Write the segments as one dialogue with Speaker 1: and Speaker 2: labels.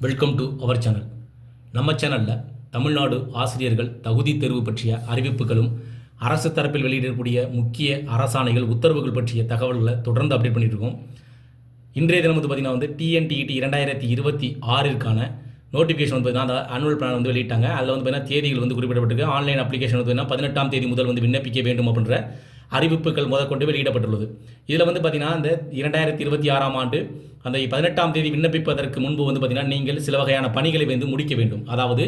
Speaker 1: Welcome to our channel. நம்ம சேனலில் தமிழ்நாடு ஆசிரியர்கள் தகுதி தேர்வு பற்றிய அறிவிப்புகளும் அரசு தரப்பில் வெளியிடக்கூடிய முக்கிய அரசாணைகள் உத்தரவுகள் பற்றிய தகவல்களை தொடர்ந்து அப்டேட் பண்ணிட்டு இருக்கோம். இன்றைய தினம் வந்து பார்த்திங்கன்னா டிஎன்டிஇடி 2026க்கான நோட்டிஃபிகேஷன் வந்து பார்த்திங்கன்னா அந்த ஆனுவல் பிளான் வந்து வெளியிட்டாங்க. அதில் வந்து பார்த்திங்கன்னா தேதிகள் வந்து குறிப்பிடப்பட்டிருக்கு. ஆன்லைன் அப்ளிகேஷன் வந்து 18ஆம் தேதி முதல் வந்து விண்ணப்பிக்க வேண்டும் அப்படின்ற அறிவிப்புகள் முதற்கொண்டு வெளியிடப்பட்டுள்ளது. இதில் வந்து பார்த்திங்கன்னா இந்த 2026ஆம் ஆண்டு அந்த 18ஆம் தேதி விண்ணப்பிப்பதற்கு முன்பு வந்து பார்த்திங்கன்னா நீங்கள் சில வகையான பணிகளை வந்து முடிக்க வேண்டும். அதாவது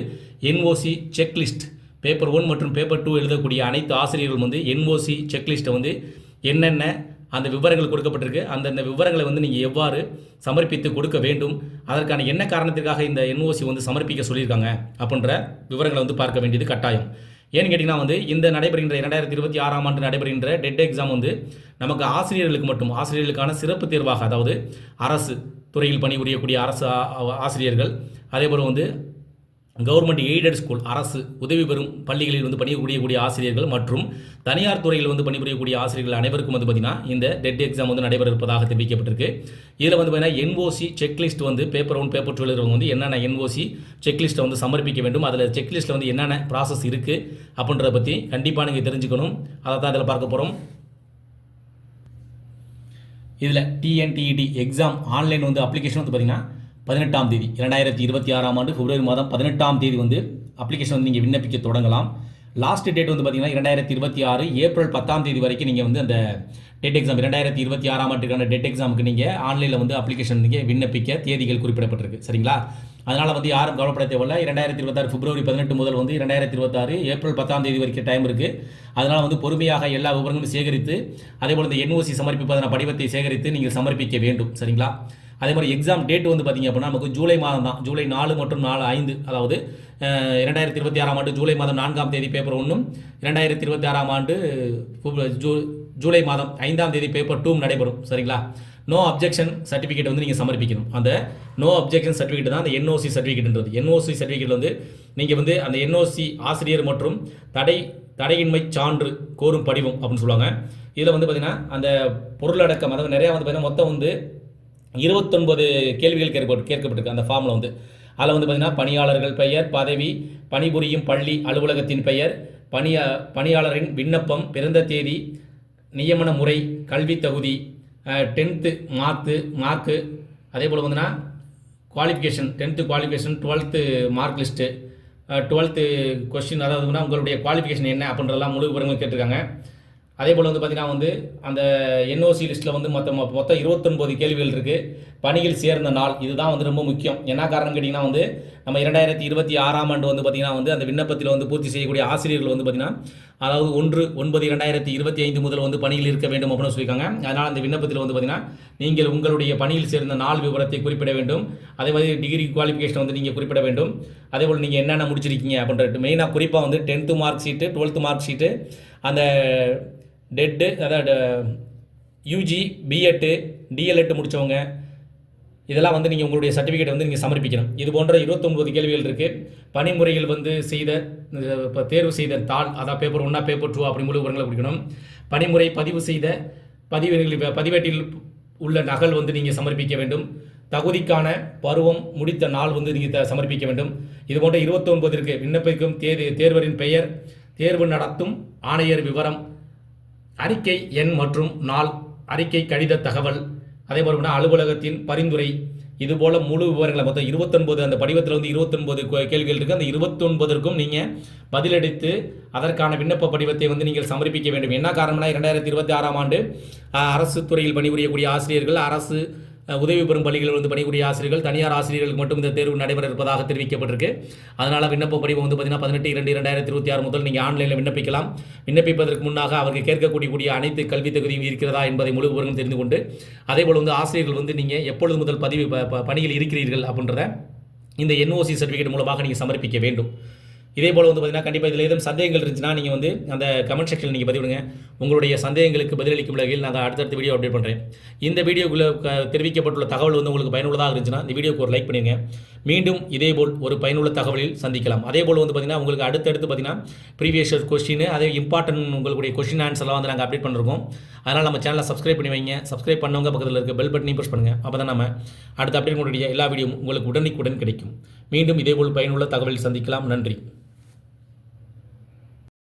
Speaker 1: என்ஓசி செக்லிஸ்ட் பேப்பர் 1 மற்றும் பேப்பர் 2 எழுதக்கூடிய அனைத்து ஆசிரியர்கள் வந்து என்ஓசி செக்லிஸ்ட்டை வந்து என்னென்ன அந்த விவரங்கள் கொடுக்கப்பட்டிருக்கு, அந்தந்த விவரங்களை வந்து நீங்கள் எவ்வாறு சமர்ப்பித்து கொடுக்க வேண்டும், அதற்கான என்ன காரணத்திற்காக இந்த என்ஓசி வந்து சமர்ப்பிக்க சொல்லியிருக்காங்க அப்படின்ற விவரங்களை வந்து பார்க்க வேண்டியது கட்டாயம். ஏன்னு கேட்டிங்கன்னா வந்து இந்த நடைபெறுகின்ற 2026ஆம் ஆண்டு நடைபெறுகின்ற டெட் எக்ஸாம் வந்து நமக்கு ஆசிரியர்களுக்கு மட்டும் ஆசிரியர்களுக்கான சிறப்பு தேர்வாக, அதாவது அரசு துறையில் பணிபுரியக்கூடிய அரசு ஆசிரியர்கள், அதேபோல் வந்து கவர்மெண்ட் எய்டட் ஸ்கூல் அரசு உதவி பெறும் பள்ளிகளில் வந்து பணிபுரியக்கூடிய ஆசிரியர்கள் மற்றும் தனியார் துறையில் வந்து பணிபுரியக்கூடிய ஆசிரியர்கள் அனைவருக்கும் வந்து பார்த்திங்கன்னா இந்த டெட் எக்ஸாம் வந்து நடைபெற இருப்பதாக தெரிவிக்கப்பட்டிருக்கு. இதில் வந்து பார்த்திங்கன்னா என்ஓசி செக்லிஸ்ட் வந்து பேப்பர் 1 பேப்பர் 2 எழுதுறவங்க வந்து என்னென்ன என்ஓசி செக்லிஸ்ட்டை வந்து சமர்ப்பிக்க வேண்டும், அதில் செக்லிஸ்ட்டில் வந்து என்னென்ன ப்ராசஸ் இருக்குது அப்படின்றத பற்றி கண்டிப்பாக நீங்கள் தெரிஞ்சுக்கணும். அதை தான் இதில் பார்க்க போகிறோம். இதில் டிஎன்டிஇடி எக்ஸாம் ஆன்லைன் வந்து அப்ளிகேஷன் வந்து பார்த்திங்கன்னா 18ஆம் தேதி 2026ஆம் ஆண்டு பிப்ரவரி மாதம் 18ஆம் தேதி வந்து அப்ளிகேஷன் வந்து நீங்கள் விண்ணப்பிக்க தொடங்கலாம். லாஸ்ட் டேட் வந்து பார்த்தீங்கன்னா 2026 ஏப்ரல் 10ஆம் தேதி வரைக்கும் நீங்கள் வந்து அந்த டெட் எக்ஸாம் 2026ஆம் ஆண்டுக்கான டெட் எக்ஸாமுக்கு நீங்கள் ஆன்லைனில் வந்து அப்ளிகேஷன் நீங்கள் விண்ணப்பிக்க தேதிகள் குறிப்பிடப்பட்டிருக்கு. சரிங்களா? அதனால் வந்து யாரும் கவலைப்பட தேவையில்லை. 2026 பிப்ரவரி 18 முதல் வந்து 2026 ஏப்ரல் 10ஆம் தேதி வரைக்கும் டைம் இருக்குது. அதனால் வந்து பொறுமையாக எல்லா விவரங்களும் சேகரித்து அதேபோல் இந்த என்ஓசி சமர்ப்பிப்பதன படிவத்தை சேகரித்து நீங்கள் சமர்ப்பிக்க வேண்டும். சரிங்களா? அதே மாதிரி எக்ஸாம் டேட் வந்து பார்த்திங்க அப்படின்னா நமக்கு ஜூலை மாதம் தான். ஜூலை 4 மற்றும் 5 அதாவது 2026ஆம் ஆண்டு ஜூலை மாதம் 4ஆம் தேதி பேப்பர் 1ம் 2026ஆம் ஆண்டு ஜூலை மாதம் 5ஆம் தேதி பேப்பர் 2 நடைபெறும். சரிங்களா? நோ அப்ஜெக்ஷன் சர்டிஃபிகேட் வந்து நீங்கள் சமர்ப்பிக்கணும். அந்த நோ அப்ஜெக்ஷன் சர்டிஃபிகேட் தான் அந்த என்ஓசி சர்டிஃபிகேட்ன்றது. என்ஓசி சர்டிஃபிகேட் வந்து நீங்கள் வந்து அந்த என்ஓசி ஆசிரியர் மற்றும் தடையின்மை சான்று கோரும் படிவம் அப்படின்னு சொல்லுவாங்க. இதில் வந்து பார்த்திங்கன்னா அந்த பொருளடக்கம், அதாவது நிறையா வந்து பார்த்திங்கன்னா மொத்தம் வந்து 29 கேள்விகள் கேட்கப்பட்டிருக்கு அந்த ஃபார்மில் வந்து. அதில் வந்து பார்த்திங்கன்னா பணியாளர்கள் பெயர், பதவி, பணிபுரியும் பள்ளி அலுவலகத்தின் பெயர், பணியாளரின் விண்ணப்பம், பிறந்த தேதி, நியமன முறை, கல்வி தகுதி, 10th மார்க்கு, அதே போல் வந்துன்னா qualification 10th qualification, 12th mark list, 12th question, அதாவது உங்களுடைய குவாலிஃபிகேஷன் என்ன அப்படின்றலாம் முழு விவரங்கள் கேட்டிருக்காங்க. அதே போல் வந்து பார்த்திங்கன்னா வந்து அந்த என்ஓசி லிஸ்ட்டில் வந்து மொத்தம் 29 கேள்விகள் இருக்குது. பணியில் சேர்ந்த நாள் இதுதான் வந்து ரொம்ப முக்கியம். என்ன காரணம் கேட்டிங்கன்னா வந்து நம்ம 2026ஆம் ஆண்டு வந்து பார்த்திங்கன்னா வந்து அந்த விண்ணப்பத்தில் வந்து பூர்த்தி செய்யக்கூடிய ஆசிரியர்கள் வந்து பார்த்திங்கன்னா அதாவது 1/9/2025 முதல் வந்து பணியில் இருக்க வேண்டும் அப்படின்னு சொல்லியிருக்காங்க. அதனால் அந்த விண்ணப்பத்தில் வந்து பார்த்திங்கன்னா நீங்கள் உங்களுடைய பணியில் சேர்ந்த நாள் விவரத்தை குறிப்பிட வேண்டும். அதே மாதிரி டிகிரி குவாலிஃபிகேஷன் வந்து நீங்கள் குறிப்பிட வேண்டும். அதே போல் நீங்கள் என்னென்ன முடிச்சிருக்கீங்க அப்படின்றது மெயினாக குறிப்பாக வந்து 10th mark sheet, 12th mark sheet, அந்த டெட்டு, அதாவது யூஜி, பிஎட்டு, டிஎல்எட்டு முடித்தவங்க, இதெல்லாம் வந்து நீங்கள் உங்களுடைய சர்டிஃபிகேட் வந்து நீங்கள் சமர்ப்பிக்கணும். இது போன்ற 29 கேள்விகள் இருக்குது. பணிமுறையில் வந்து இப்போ தேர்வு செய்த தாள், அதாவது பேப்பர் 1 பேப்பர் 2 அப்படி முழு விவரங்களை கொடுக்கணும். பணிமுறை பதிவு செய்த பதிவேட்டில் உள்ள நகல் வந்து நீங்கள் சமர்ப்பிக்க வேண்டும். தகுதிக்கான பருவம் முடித்த நாள் வந்து நீங்கள் சமர்ப்பிக்க வேண்டும். இது போன்ற 29 இருக்குது. விண்ணப்பிக்கும் தேர்வரின் பெயர், தேர்வு நடத்தும் ஆணையர் விவரம், அறிக்கை எண் மற்றும் நாள், அறிக்கை கடித தகவல், அதே போல் அலுவலகத்தின் பரிந்துரை, இதுபோல் முழு விவரங்களை மொத்தம் 29 அந்த படிவத்தில் வந்து 29 கேள்விகள் இருக்குது. அந்த 29க்கும் நீங்கள் பதிலளித்து அதற்கான விண்ணப்ப படிவத்தை வந்து நீங்கள் சமர்ப்பிக்க வேண்டும். என்ன காரணம்னா 2026ஆம் ஆண்டு அரசு துறையில் பணிபுரியக்கூடிய ஆசிரியர்கள், அரசு உதவி பெறும் பள்ளிகளில் வந்து பணிபுரிய ஆசிரியர்கள், தனியார் ஆசிரியர்களுக்கு மட்டும் இந்த தேர்வு நடைபெற இருப்பதாக தெரிவிக்கப்பட்டிருக்கு. அதனால் விண்ணப்ப படிவம் வந்து பார்த்திங்கன்னா 18/2/2026 முதல் நீங்கள் ஆன்லைனில் விண்ணப்பிக்கலாம். விண்ணப்பிப்பதற்கு முன்னாக அவர்கள் கேட்கக்கூடிய அனைத்து கல்வி தகுதியும் இருக்கிறதா என்பதை முழு விவரம் தெரிந்து கொண்டு அதேபோல் வந்து ஆசிரியர்கள் வந்து நீங்கள் எப்பொழுது முதல் பணியில் இருக்கிறீர்கள் அப்படின்றத இந்த என்ஓசி சர்டிஃபிகேட் மூலமாக நீங்கள் சமர்ப்பிக்க வேண்டும். இதே போல் வந்து பார்த்திங்கன்னா கண்டிப்பாக இதில் ஏதும் சந்தேகங்கள் இருந்துச்சுன்னா நீங்கள் வந்து அந்த கமெண்ட் செக்ஷனில் நீங்கள் பதிவிடுங்க. உங்களுடைய சந்தேகங்களுக்கு பதிலளிக்கும் வகையில் நாங்கள் அடுத்தடுத்த வீடியோ அப்டேட் பண்ணுறேன். இந்த வீடியோக்குள்ளே தெரிவிக்கப்பட்டுள்ள தகவல் வந்து உங்களுக்கு பயனுள்ளதாக இருந்துச்சுன்னா இந்த வீடியோக்கு ஒரு லைக் பண்ணிடுங்க. மீண்டும் இதேபோல் ஒரு பயனுள்ள தகவலில் சந்திக்கலாம். அதேபோல் வந்து பார்த்திங்கன்னா உங்களுக்கு அடுத்தடுத்து பார்த்திங்கன்னா ப்ரீவியஸ் இயர் கொஸ்டின் அதே இம்பார்ட்டன்ட் உங்களுடைய கொஸ்டின் ஆன்சர்லாம் வந்து நாங்கள் அப்டேட் பண்ணிருக்கோம். அதனால் நம்ம சேனலை சப்ஸ்கிரைப் பண்ணி வைங்க. சப்ஸ்கிரைப் பண்ணவங்க பக்கத்தில் இருக்க பெல் பட்டனையும் ப்ரெஸ் பண்ணுங்கள். அப்போ தான் நம்ம அடுத்த அப்டேட் பண்ணக்கூடிய எல்லா வீடியோவும் உங்களுக்கு உடனுக்குடன் கிடைக்கும். மீண்டும் இதேபோல் பயனுள்ள தகவலில் சந்திக்கலாம். நன்றி.